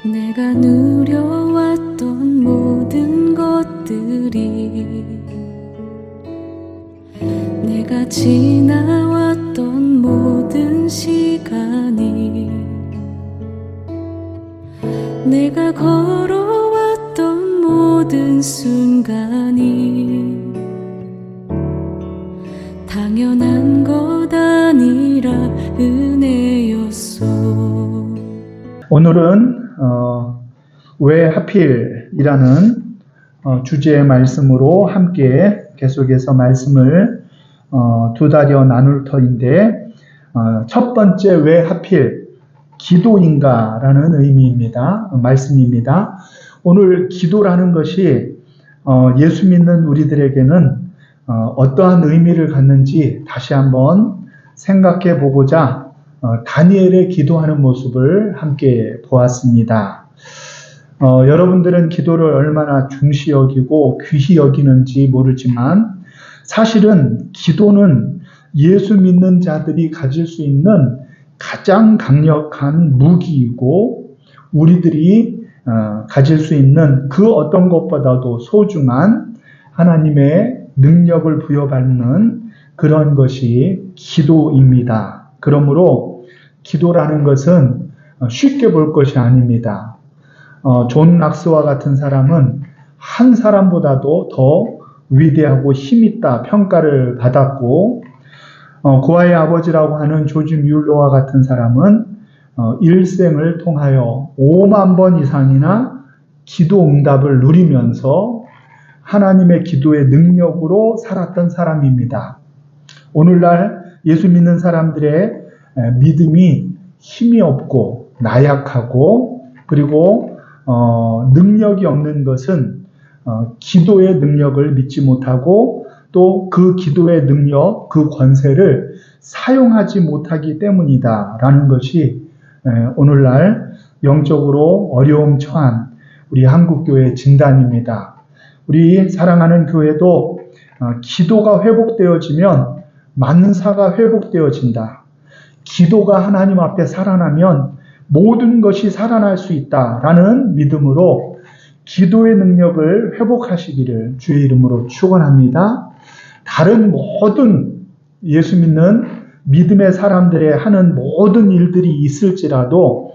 내가 누려왔던 모든 것들이, 내가 지나왔던 모든 시간이, 내가 걸어왔던 모든 순간이 당연한 것 아니라 은혜였소. 오늘은 왜 하필이라는 주제의 말씀으로 함께 계속해서 말씀을 두 달여 나눌 터인데, 첫 번째 왜 하필 기도인가라는 의미입니다. 말씀입니다. 오늘 기도라는 것이 예수 믿는 우리들에게는 어떠한 의미를 갖는지 다시 한번 생각해 보고자 다니엘의 기도하는 모습을 함께 보았습니다. 여러분들은 기도를 얼마나 중시 여기고 귀히 여기는지 모르지만 사실은 기도는 예수 믿는 자들이 가질 수 있는 가장 강력한 무기이고 우리들이 가질 수 있는 그 어떤 것보다도 소중한 하나님의 능력을 부여받는 그런 것이 기도입니다. 그러므로 기도라는 것은 쉽게 볼 것이 아닙니다. 존 락스와 같은 사람은 한 사람보다도 더 위대하고 힘있다 평가를 받았고, 고아의 아버지라고 하는 조지 뮬러와 같은 사람은 일생을 통하여 5만 번 이상이나 기도 응답을 누리면서 하나님의 기도의 능력으로 살았던 사람입니다. 오늘날 예수 믿는 사람들의 믿음이 힘이 없고 나약하고 그리고 능력이 없는 것은 기도의 능력을 믿지 못하고 또 그 기도의 능력, 그 권세를 사용하지 못하기 때문이다라는 것이 오늘날 영적으로 어려움 처한 우리 한국교회의 진단입니다. 우리 사랑하는 교회도 기도가 회복되어지면 만사가 회복되어진다. 기도가 하나님 앞에 살아나면 모든 것이 살아날 수 있다라는 믿음으로 기도의 능력을 회복하시기를 주의 이름으로 축원합니다. 다른 모든 예수 믿는 믿음의 사람들의 하는 모든 일들이 있을지라도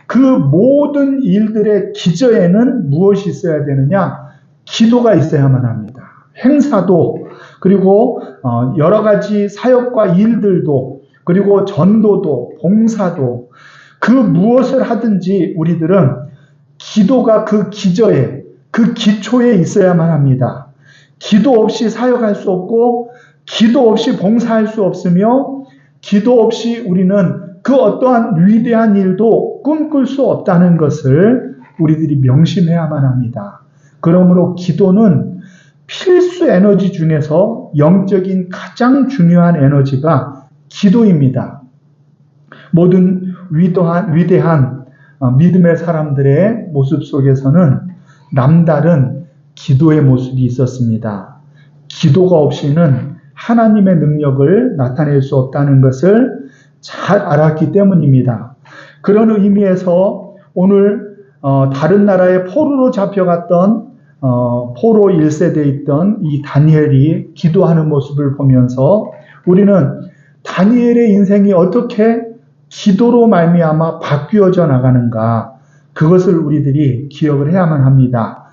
그 모든 일들의 기저에는 무엇이 있어야 되느냐? 기도가 있어야만 합니다. 행사도 그리고 여러 가지 사역과 일들도 그리고 전도도 봉사도 그 무엇을 하든지 우리들은 기도가 그 기저에 그 기초에 있어야만 합니다. 기도 없이 사역할 수 없고 기도 없이 봉사할 수 없으며 기도 없이 우리는 그 어떠한 위대한 일도 꿈꿀 수 없다는 것을 우리들이 명심해야만 합니다. 그러므로 기도는 필수 에너지 중에서 영적인 가장 중요한 에너지가 기도입니다. 모든 위대한 믿음의 사람들의 모습 속에서는 남다른 기도의 모습이 있었습니다. 기도가 없이는 하나님의 능력을 나타낼 수 없다는 것을 잘 알았기 때문입니다. 그런 의미에서 오늘 다른 나라의 포로로 잡혀갔던 포로 1세대에 있던 이 다니엘이 기도하는 모습을 보면서 우리는 다니엘의 인생이 어떻게 기도로 말미암아 바뀌어져 나가는가, 그것을 우리들이 기억을 해야만 합니다.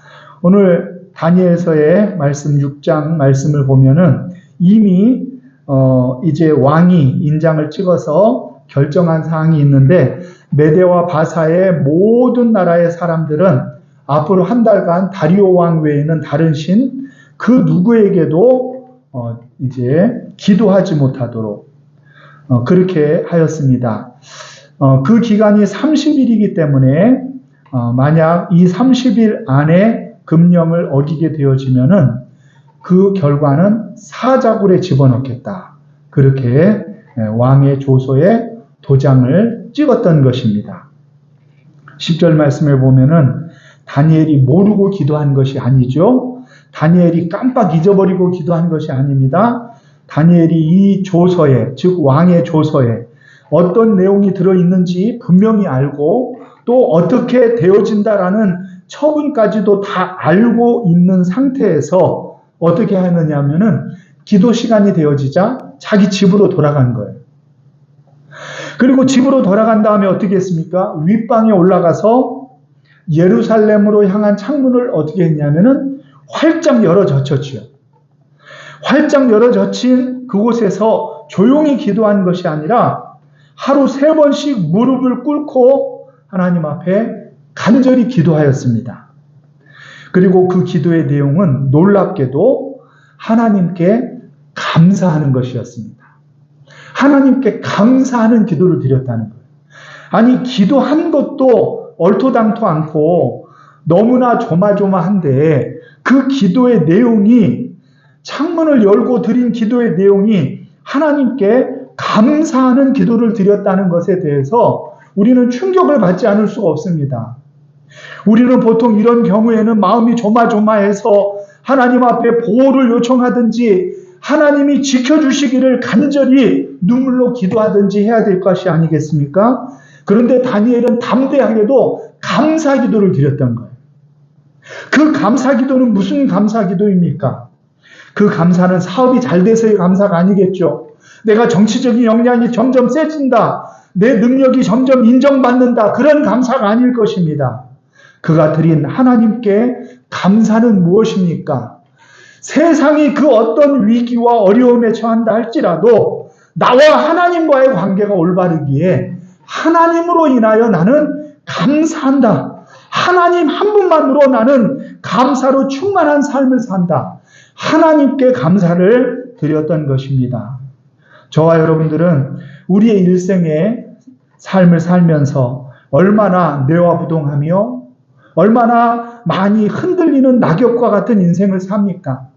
오늘 다니엘서의 말씀 6장 말씀을 보면은 이미 이제 왕이 인장을 찍어서 결정한 사항이 있는데 메대와 바사의 모든 나라의 사람들은 앞으로 한 달간 다리오 왕 외에는 다른 신 그 누구에게도 이제 기도하지 못하도록 그렇게 하였습니다. 그 기간이 30일이기 때문에 만약 이 30일 안에 금령을 어기게 되어지면은 그 결과는 사자굴에 집어넣겠다. 그렇게 왕의 조서에 도장을 찍었던 것입니다. 10절 말씀을 보면은 다니엘이 모르고 기도한 것이 아니죠. 다니엘이 깜빡 잊어버리고 기도한 것이 아닙니다. 다니엘이 이 조서에, 즉 왕의 조서에 어떤 내용이 들어있는지 분명히 알고 또 어떻게 되어진다라는 처분까지도 다 알고 있는 상태에서 어떻게 하느냐면은 기도 시간이 되어지자 자기 집으로 돌아간 거예요. 그리고 집으로 돌아간 다음에 어떻게 했습니까? 윗방에 올라가서 예루살렘으로 향한 창문을 어떻게 했냐면은 활짝 열어 젖혔죠. 활짝 열어 젖힌 그곳에서 조용히 기도한 것이 아니라 하루 3번씩 무릎을 꿇고 하나님 앞에 간절히 기도하였습니다. 그리고 그 기도의 내용은 놀랍게도 하나님께 감사하는 것이었습니다. 하나님께 감사하는 기도를 드렸다는 거예요. 아니, 기도한 것도 얼토당토 않고 너무나 조마조마한데 그 기도의 내용이, 창문을 열고 드린 기도의 내용이 하나님께 감사하는 기도를 드렸다는 것에 대해서 우리는 충격을 받지 않을 수가 없습니다. 우리는 보통 이런 경우에는 마음이 조마조마해서 하나님 앞에 보호를 요청하든지 하나님이 지켜주시기를 간절히 눈물로 기도하든지 해야 될 것이 아니겠습니까? 그런데 다니엘은 담대하게도 감사 기도를 드렸던 거예요. 그 감사 기도는 무슨 감사 기도입니까? 그 감사는 사업이 잘 돼서의 감사가 아니겠죠. 내가 정치적인 역량이 점점 세진다. 내 능력이 점점 인정받는다. 그런 감사가 아닐 것입니다. 그가 드린 하나님께 감사는 무엇입니까? 세상이 그 어떤 위기와 어려움에 처한다 할지라도 나와 하나님과의 관계가 올바르기에 하나님으로 인하여 나는 감사한다. 하나님 한 분만으로 나는 감사로 충만한 삶을 산다. 하나님께 감사를 드렸던 것입니다. 저와 여러분들은 우리의 일생의 삶을 살면서 얼마나 뇌화부동하며 얼마나 많이 흔들리는 낙엽과 같은 인생을 삽니까?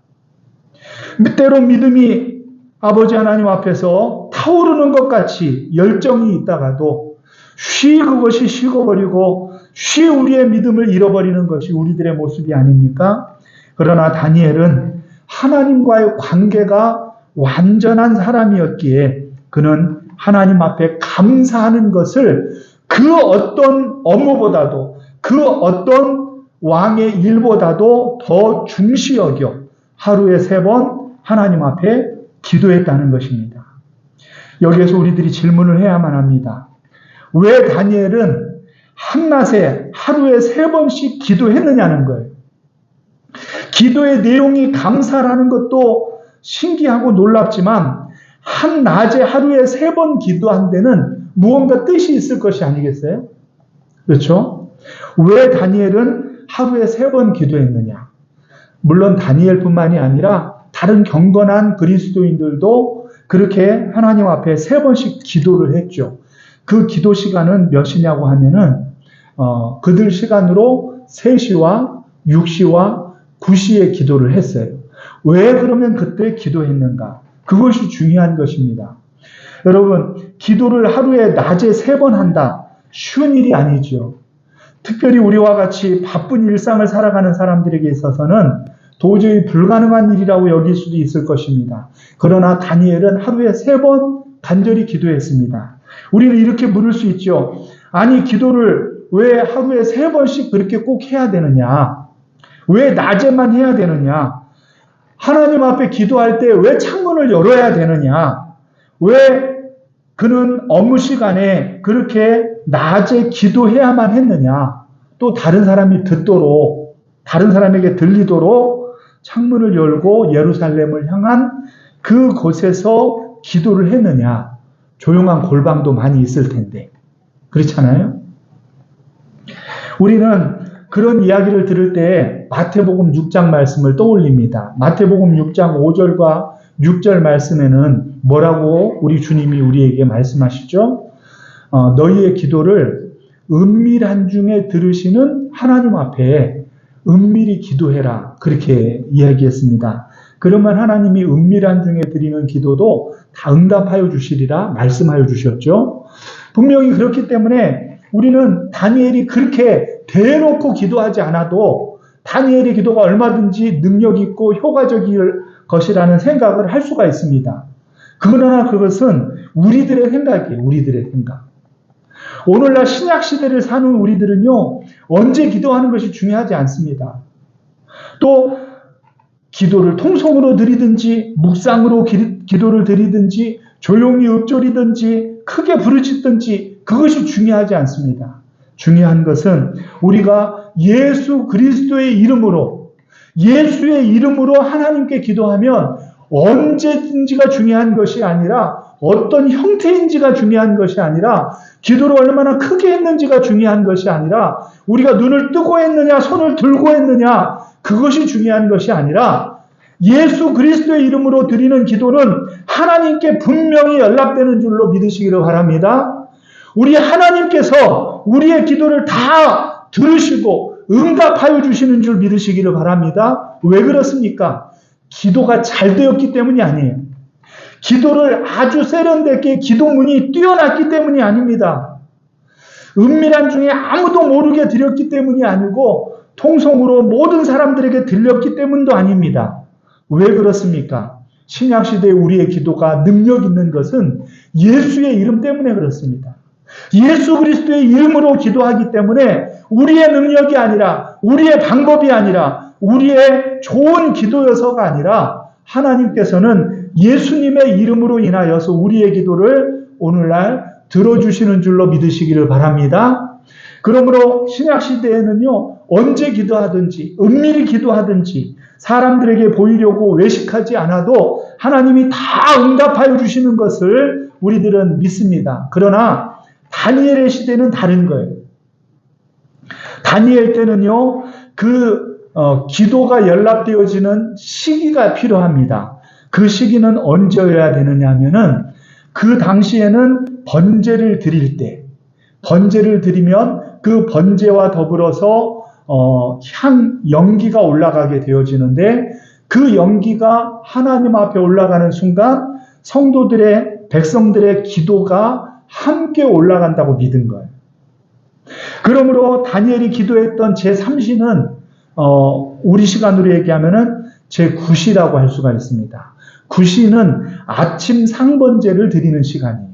때로 믿음이 아버지 하나님 앞에서 타오르는 것 같이 열정이 있다가도 쉬 그것이 식어버리고 쉬 우리의 믿음을 잃어버리는 것이 우리들의 모습이 아닙니까? 그러나 다니엘은 하나님과의 관계가 완전한 사람이었기에 그는 하나님 앞에 감사하는 것을 그 어떤 업무보다도 그 어떤 왕의 일보다도 더 중시 여겨 하루에 3번 하나님 앞에 기도했다는 것입니다. 여기에서 우리들이 질문을 해야만 합니다. 왜 다니엘은 한낮에 하루에 3번씩 기도했느냐는 거예요. 기도의 내용이 감사라는 것도 신기하고 놀랍지만 한낮에 하루에 3번 기도한 데는 무언가 뜻이 있을 것이 아니겠어요? 그렇죠? 왜 다니엘은 하루에 3번 기도했느냐? 물론 다니엘뿐만이 아니라 다른 경건한 그리스도인들도 그렇게 하나님 앞에 3번씩 기도를 했죠. 그 기도 시간은 몇이냐고 하면은 그들 시간으로 3시와 6시와 9시에 기도를 했어요. 왜 그러면 그때 기도했는가? 그것이 중요한 것입니다. 여러분, 기도를 하루에 낮에 3번 한다. 쉬운 일이 아니죠. 특별히 우리와 같이 바쁜 일상을 살아가는 사람들에게 있어서는 도저히 불가능한 일이라고 여길 수도 있을 것입니다. 그러나 다니엘은 하루에 3번 간절히 기도했습니다. 우리는 이렇게 물을 수 있죠. 아니, 기도를 왜 하루에 3번씩 그렇게 꼭 해야 되느냐? 왜 낮에만 해야 되느냐? 하나님 앞에 기도할 때 왜 창문을 열어야 되느냐? 왜 그는 업무 시간에 그렇게 낮에 기도해야만 했느냐? 또 다른 사람이 듣도록, 다른 사람에게 들리도록 창문을 열고 예루살렘을 향한 그곳에서 기도를 했느냐? 조용한 골방도 많이 있을 텐데. 그렇잖아요? 우리는 그런 이야기를 들을 때 마태복음 6장 말씀을 떠올립니다. 마태복음 6장 5절과 6절 말씀에는 뭐라고 우리 주님이 우리에게 말씀하시죠? 너희의 기도를 은밀한 중에 들으시는 하나님 앞에 은밀히 기도해라. 그렇게 이야기했습니다. 그러면 하나님이 은밀한 중에 드리는 기도도 다 응답하여 주시리라 말씀하여 주셨죠. 분명히 그렇기 때문에 우리는 다니엘이 그렇게 대놓고 기도하지 않아도 다니엘의 기도가 얼마든지 능력 있고 효과적일 것이라는 생각을 할 수가 있습니다. 그러나 그것은 우리들의 생각이에요. 우리들의 생각. 오늘날 신약 시대를 사는 우리들은요, 언제 기도하는 것이 중요하지 않습니다. 또 기도를 통성으로 드리든지 묵상으로 기도를 드리든지 조용히 읊조리든지 크게 부르짖든지 그것이 중요하지 않습니다. 중요한 것은 우리가 예수 그리스도의 이름으로 예수의 이름으로 하나님께 기도하면 언제든지가 중요한 것이 아니라 어떤 형태인지가 중요한 것이 아니라 기도를 얼마나 크게 했는지가 중요한 것이 아니라 우리가 눈을 뜨고 했느냐 손을 들고 했느냐 그것이 중요한 것이 아니라 예수 그리스도의 이름으로 드리는 기도는 하나님께 분명히 연락되는 줄로 믿으시기를 바랍니다. 우리 하나님께서 우리의 기도를 다 들으시고 응답하여 주시는 줄 믿으시기를 바랍니다. 왜 그렇습니까? 기도가 잘 되었기 때문이 아니에요. 기도를 아주 세련되게 기도문이 뛰어났기 때문이 아닙니다. 은밀한 중에 아무도 모르게 드렸기 때문이 아니고 통성으로 모든 사람들에게 들렸기 때문도 아닙니다. 왜 그렇습니까? 신약시대에 우리의 기도가 능력 있는 것은 예수의 이름 때문에 그렇습니다. 예수 그리스도의 이름으로 기도하기 때문에 우리의 능력이 아니라 우리의 방법이 아니라 우리의 좋은 기도여서가 아니라 하나님께서는 예수님의 이름으로 인하여서 우리의 기도를 오늘날 들어주시는 줄로 믿으시기를 바랍니다. 그러므로 신약시대에는요, 언제 기도하든지 은밀히 기도하든지 사람들에게 보이려고 외식하지 않아도 하나님이 다 응답하여 주시는 것을 우리들은 믿습니다. 그러나 다니엘의 시대는 다른 거예요. 다니엘 때는요, 기도가 연락되어지는 시기가 필요합니다. 그 시기는 언제여야 되느냐 하면은 그 당시에는 번제를 드릴 때, 번제를 드리면 그 번제와 더불어서 연기가 올라가게 되어지는데 그 연기가 하나님 앞에 올라가는 순간 성도들의, 백성들의 기도가 함께 올라간다고 믿은 거예요. 그러므로 다니엘이 기도했던 제3시는 우리 시간으로 얘기하면은 제9시라고 할 수가 있습니다. 9시는 아침 상번제를 드리는 시간이에요.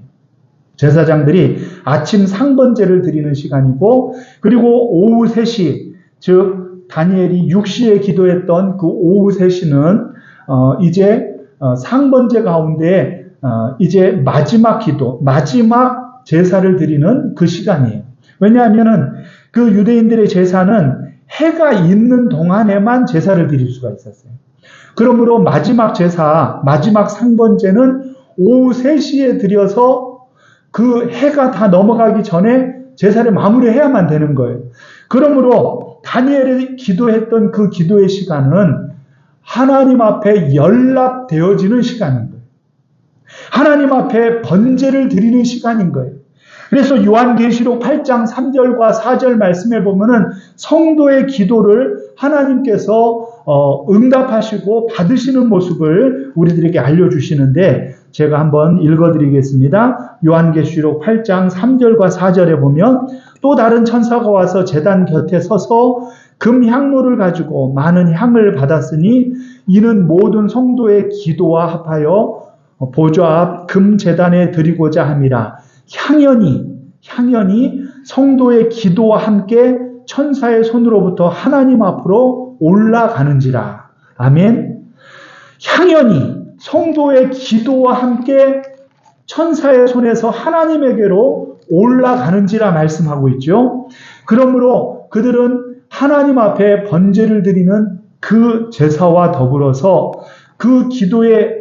제사장들이 아침 상번제를 드리는 시간이고, 그리고 오후 3시, 즉 다니엘이 6시에 기도했던 그 오후 3시는 이제 상번제 가운데 이제 마지막 기도, 마지막 제사를 드리는 그 시간이에요. 왜냐하면은 그 유대인들의 제사는 해가 있는 동안에만 제사를 드릴 수가 있었어요. 그러므로 마지막 제사, 마지막 상번제는 오후 3시에 드려서 그 해가 다 넘어가기 전에 제사를 마무리해야만 되는 거예요. 그러므로 다니엘이 기도했던 그 기도의 시간은 하나님 앞에 연락되어지는 시간인 거예요. 하나님 앞에 번제를 드리는 시간인 거예요. 그래서 요한계시록 8장 3절과 4절 말씀에 보면은 성도의 기도를 하나님께서 응답하시고 받으시는 모습을 우리들에게 알려주시는데 제가 한번 읽어드리겠습니다. 요한계시록 8장 3절과 4절에 보면 또 다른 천사가 와서 제단 곁에 서서 금향로를 가지고 많은 향을 받았으니 이는 모든 성도의 기도와 합하여 보좌 앞 금제단에 드리고자 함이라. 향연이 성도의 기도와 함께 천사의 손으로부터 하나님 앞으로 올라가는지라. 아멘. 향연이 성도의 기도와 함께 천사의 손에서 하나님에게로 올라가는지라 말씀하고 있죠. 그러므로 그들은 하나님 앞에 번제를 드리는 그 제사와 더불어서 그 기도의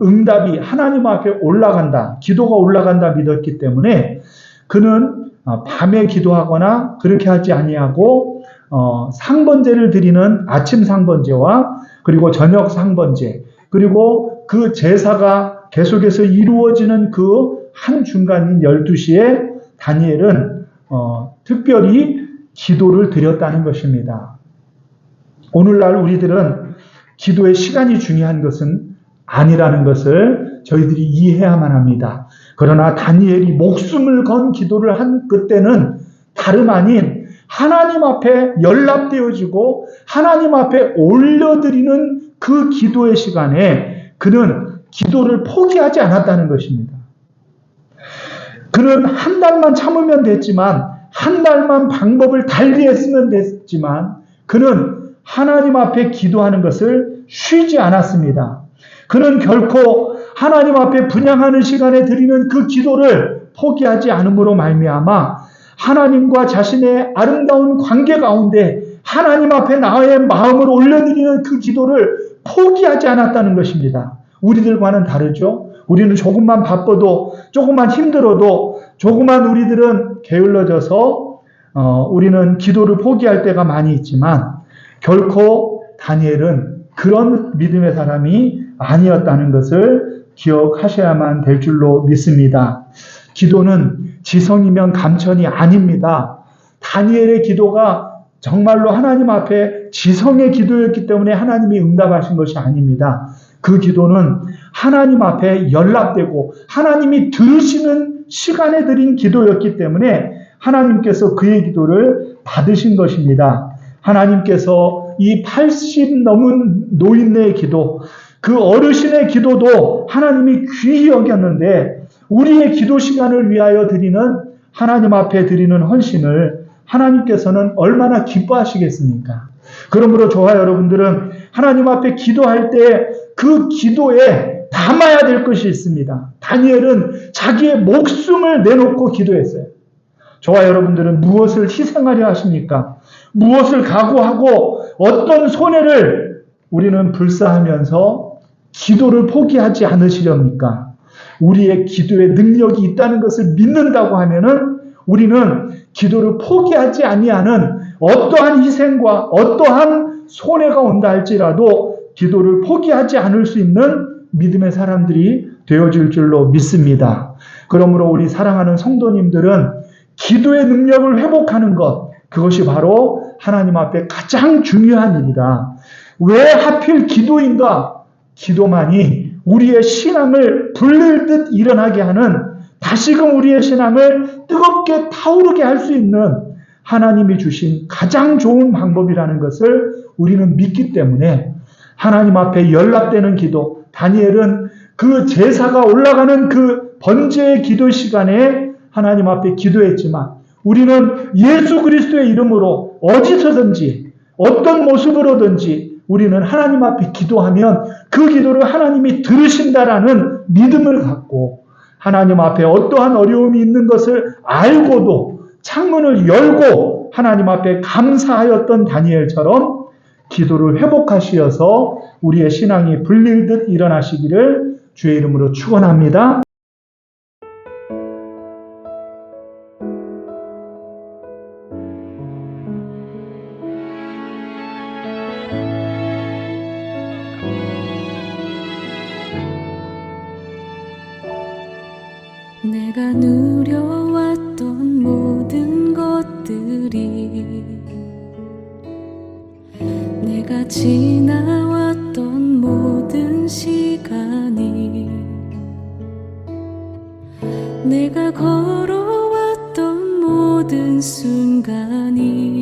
응답이 하나님 앞에 올라간다, 기도가 올라간다 믿었기 때문에 그는 밤에 기도하거나 그렇게 하지 아니하고 상번제를 드리는 아침 상번제와 그리고 저녁 상번제, 그리고 그 제사가 계속해서 이루어지는 그 한중간인 12시에 다니엘은 특별히 기도를 드렸다는 것입니다. 오늘날 우리들은 기도의 시간이 중요한 것은 아니라는 것을 저희들이 이해해야만 합니다. 그러나 다니엘이 목숨을 건 기도를 한 그때는 다름 아닌 하나님 앞에 연락되어지고 하나님 앞에 올려드리는 그 기도의 시간에 그는 기도를 포기하지 않았다는 것입니다. 그는 한 달만 참으면 됐지만, 한 달만 방법을 달리 했으면 됐지만, 그는 하나님 앞에 기도하는 것을 쉬지 않았습니다. 그는 결코 하나님 앞에 분향하는 시간에 드리는 그 기도를 포기하지 않음으로 말미암아 하나님과 자신의 아름다운 관계 가운데 하나님 앞에 나의 마음을 올려드리는 그 기도를 포기하지 않았다는 것입니다. 우리들과는 다르죠. 우리는 조금만 바빠도, 조금만 힘들어도, 조금만 우리들은 게을러져서 우리는 기도를 포기할 때가 많이 있지만, 결코 다니엘은 그런 믿음의 사람이 아니었다는 것을 기억하셔야만 될 줄로 믿습니다. 기도는 지성이면 감천이 아닙니다. 다니엘의 기도가 정말로 하나님 앞에 지성의 기도였기 때문에 하나님이 응답하신 것이 아닙니다. 그 기도는 하나님 앞에 연락되고 하나님이 들으시는 시간에 드린 기도였기 때문에 하나님께서 그의 기도를 받으신 것입니다. 하나님께서 이 80 넘은 노인네의 기도, 그 어르신의 기도도 하나님이 귀히 여겼는데, 우리의 기도 시간을 위하여 드리는, 하나님 앞에 드리는 헌신을 하나님께서는 얼마나 기뻐하시겠습니까? 그러므로 저와 여러분들은 하나님 앞에 기도할 때 그 기도에 담아야 될 것이 있습니다. 다니엘은 자기의 목숨을 내놓고 기도했어요. 저와 여러분들은 무엇을 희생하려 하십니까? 무엇을 각오하고 어떤 손해를 우리는 불사하면서 기도를 포기하지 않으시렵니까? 우리의 기도에 능력이 있다는 것을 믿는다고 하면은 우리는 기도를 포기하지 아니하는 어떠한 희생과 어떠한 손해가 온다 할지라도 기도를 포기하지 않을 수 있는 믿음의 사람들이 되어질 줄로 믿습니다. 그러므로 우리 사랑하는 성도님들은 기도의 능력을 회복하는 것, 그것이 바로 하나님 앞에 가장 중요한 일이다. 왜 하필 기도인가? 기도만이 우리의 신앙을 불릴 듯 일어나게 하는, 다시금 우리의 신앙을 뜨겁게 타오르게 할 수 있는 하나님이 주신 가장 좋은 방법이라는 것을 우리는 믿기 때문에 하나님 앞에 연락되는 기도, 다니엘은 그 제사가 올라가는 그 번제의 기도 시간에 하나님 앞에 기도했지만, 우리는 예수 그리스도의 이름으로 어디서든지 어떤 모습으로든지 우리는 하나님 앞에 기도하면 그 기도를 하나님이 들으신다라는 믿음을 갖고, 하나님 앞에 어떠한 어려움이 있는 것을 알고도 창문을 열고 하나님 앞에 감사하였던 다니엘처럼 기도를 회복하시어서 우리의 신앙이 불릴 듯 일어나시기를 주의 이름으로 축원합니다. 내가 누려왔던 모든 것들이, 내가 지나왔던 모든 시간이, 내가 걸어왔던 모든 순간이